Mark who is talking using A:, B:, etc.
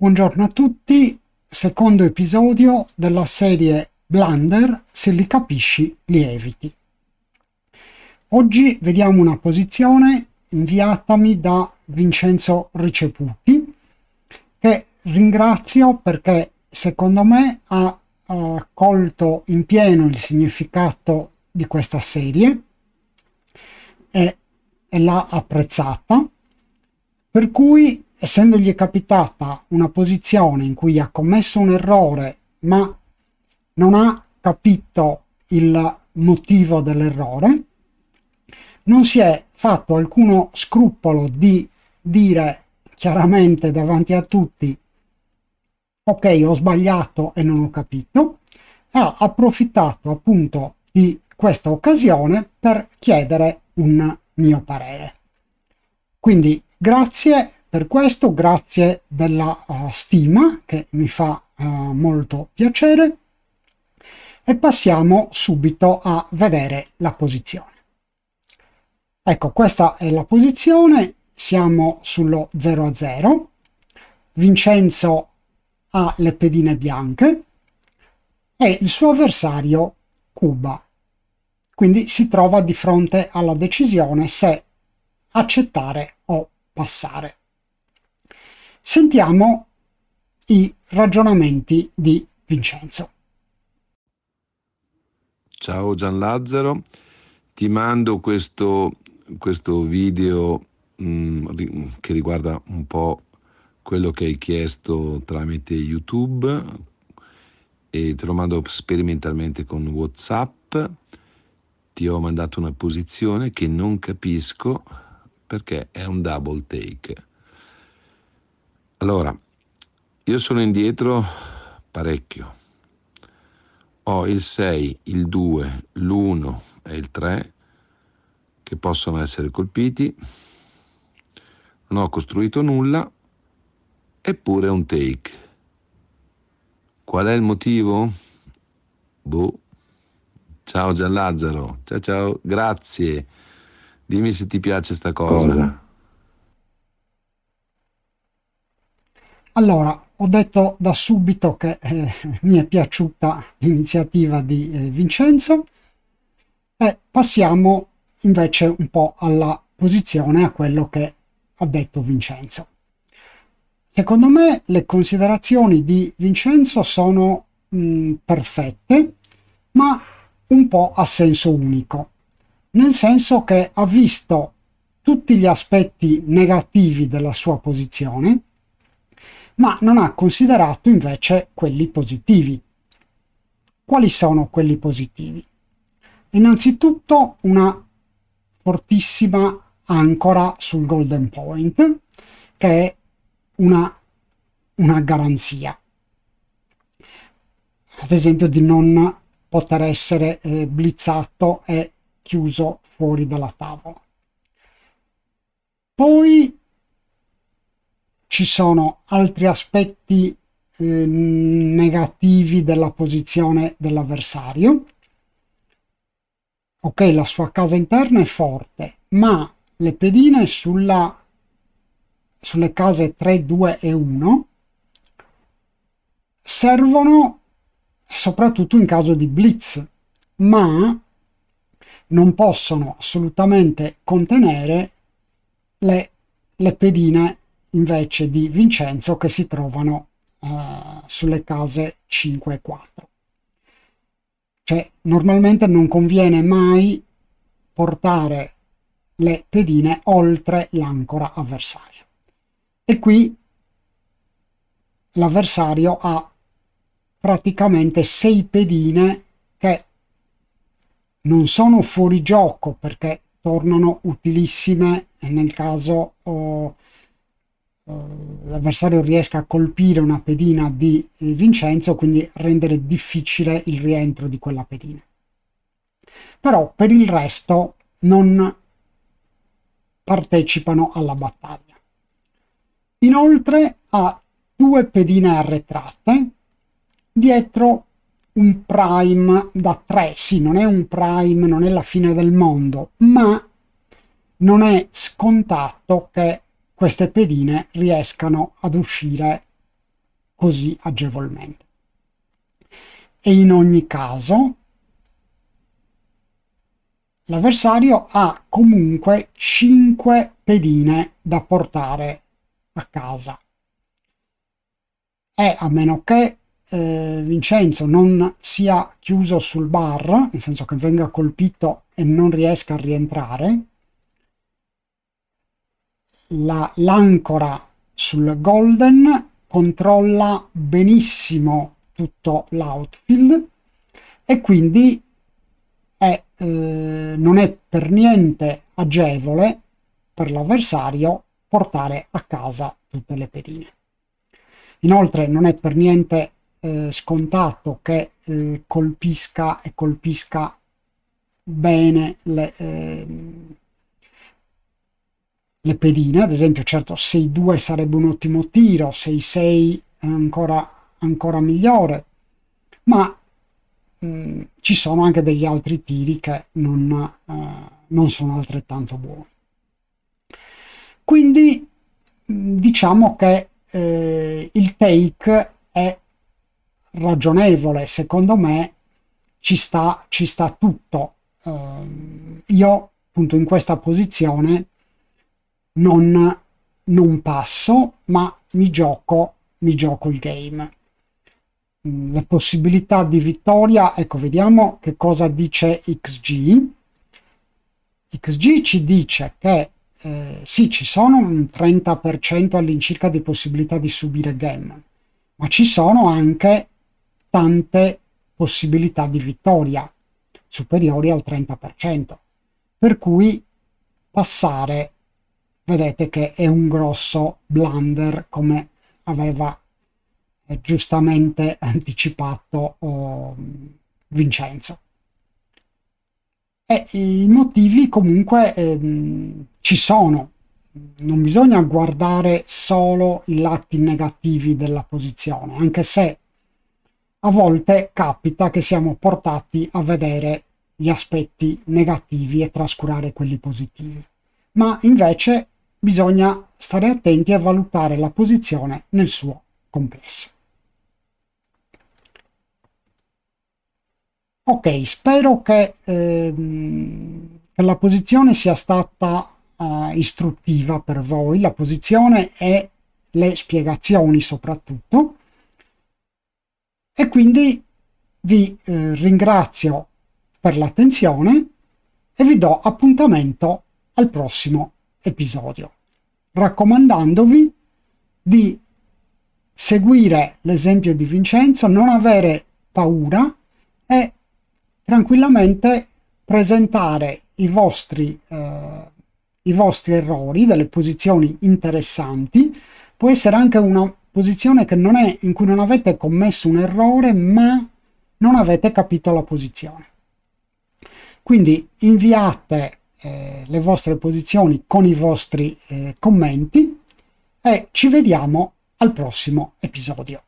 A: Buongiorno a tutti, secondo episodio della serie Blunder, se li capisci li eviti. Oggi vediamo una posizione inviatami da Vincenzo Riceputi, che ringrazio perché secondo me ha colto in pieno il significato di questa serie e l'ha apprezzata, per cui essendogli capitata una posizione in cui ha commesso un errore ma non ha capito il motivo dell'errore, non si è fatto alcuno scrupolo di dire chiaramente davanti a tutti: ok, ho sbagliato e non ho capito. Ha approfittato appunto di questa occasione per chiedere un mio parere. Quindi grazie per questo, grazie della stima che mi fa molto piacere, e passiamo subito a vedere la posizione. Ecco, questa è la posizione, siamo sullo 0-0, Vincenzo ha le pedine bianche e il suo avversario cuba, quindi si trova di fronte alla decisione se accettare o passare. Sentiamo i ragionamenti di Vincenzo.
B: Ciao Gian Lazzaro, ti mando questo video che riguarda un po' quello che hai chiesto tramite YouTube e te lo mando sperimentalmente con WhatsApp. Ti ho mandato una posizione che non capisco perché è un double take. Allora, io sono indietro parecchio. Ho il 6, il 2, l'1 e il 3 che possono essere colpiti. Non ho costruito nulla, eppure un take. Qual è il motivo? Boh. Ciao Gian Lazzaro, ciao, grazie. Dimmi se ti piace sta cosa.
A: Allora, ho detto da subito che mi è piaciuta l'iniziativa di Vincenzo e passiamo invece un po' alla posizione, a quello che ha detto Vincenzo. Secondo me le considerazioni di Vincenzo sono perfette, ma un po' a senso unico, nel senso che ha visto tutti gli aspetti negativi della sua posizione, ma non ha considerato invece quelli positivi. Quali sono quelli positivi? Innanzitutto una fortissima ancora sul golden point, che è una garanzia, ad esempio di non poter essere blitzato e chiuso fuori dalla tavola. Poi ci sono altri aspetti negativi della posizione dell'avversario. Ok, la sua casa interna è forte, ma le pedine sulle case 3, 2 e 1 servono soprattutto in caso di blitz, ma non possono assolutamente contenere le pedine invece di Vincenzo che si trovano sulle case 5 e 4. Cioè, normalmente non conviene mai portare le pedine oltre l'ancora avversaria. E qui l'avversario ha praticamente 6 pedine che non sono fuori gioco perché tornano utilissime nel caso l'avversario riesca a colpire una pedina di Vincenzo, quindi rendere difficile il rientro di quella pedina. Però per il resto non partecipano alla battaglia. Inoltre ha 2 pedine arretrate dietro un prime da 3. Sì, non è un prime, non è la fine del mondo, ma non è scontato che queste pedine riescano ad uscire così agevolmente. E in ogni caso l'avversario ha comunque 5 pedine da portare a casa. E a meno che Vincenzo non sia chiuso sul bar, nel senso che venga colpito e non riesca a rientrare, l'ancora sul golden controlla benissimo tutto l'outfield e quindi non è per niente agevole per l'avversario portare a casa tutte le pedine. Inoltre non è per niente scontato che colpisca bene le pedine. Ad esempio, certo 6-2 sarebbe un ottimo tiro, 6-6 è ancora migliore, ma ci sono anche degli altri tiri che non sono altrettanto buoni. Quindi diciamo che il take è ragionevole, secondo me ci sta tutto. Io appunto in questa posizione non passo, ma mi gioco il game. Le possibilità di vittoria, ecco, vediamo che cosa dice XG. XG ci dice che sì, ci sono un 30% all'incirca di possibilità di subire game, ma ci sono anche tante possibilità di vittoria superiori al 30%, per cui passare, vedete che è un grosso blunder, come aveva giustamente anticipato Vincenzo. E i motivi comunque ci sono, non bisogna guardare solo i lati negativi della posizione, anche se a volte capita che siamo portati a vedere gli aspetti negativi e trascurare quelli positivi, ma invece bisogna stare attenti a valutare la posizione nel suo complesso. Ok, spero che la posizione sia stata istruttiva per voi, la posizione e le spiegazioni soprattutto, e quindi vi ringrazio per l'attenzione e vi do appuntamento al prossimo episodio, raccomandandovi di seguire l'esempio di Vincenzo, non avere paura e tranquillamente presentare i vostri errori, delle posizioni interessanti. Può essere anche una posizione che non è, in cui non avete commesso un errore, ma non avete capito la posizione. Quindi inviate le vostre posizioni con i vostri commenti e ci vediamo al prossimo episodio.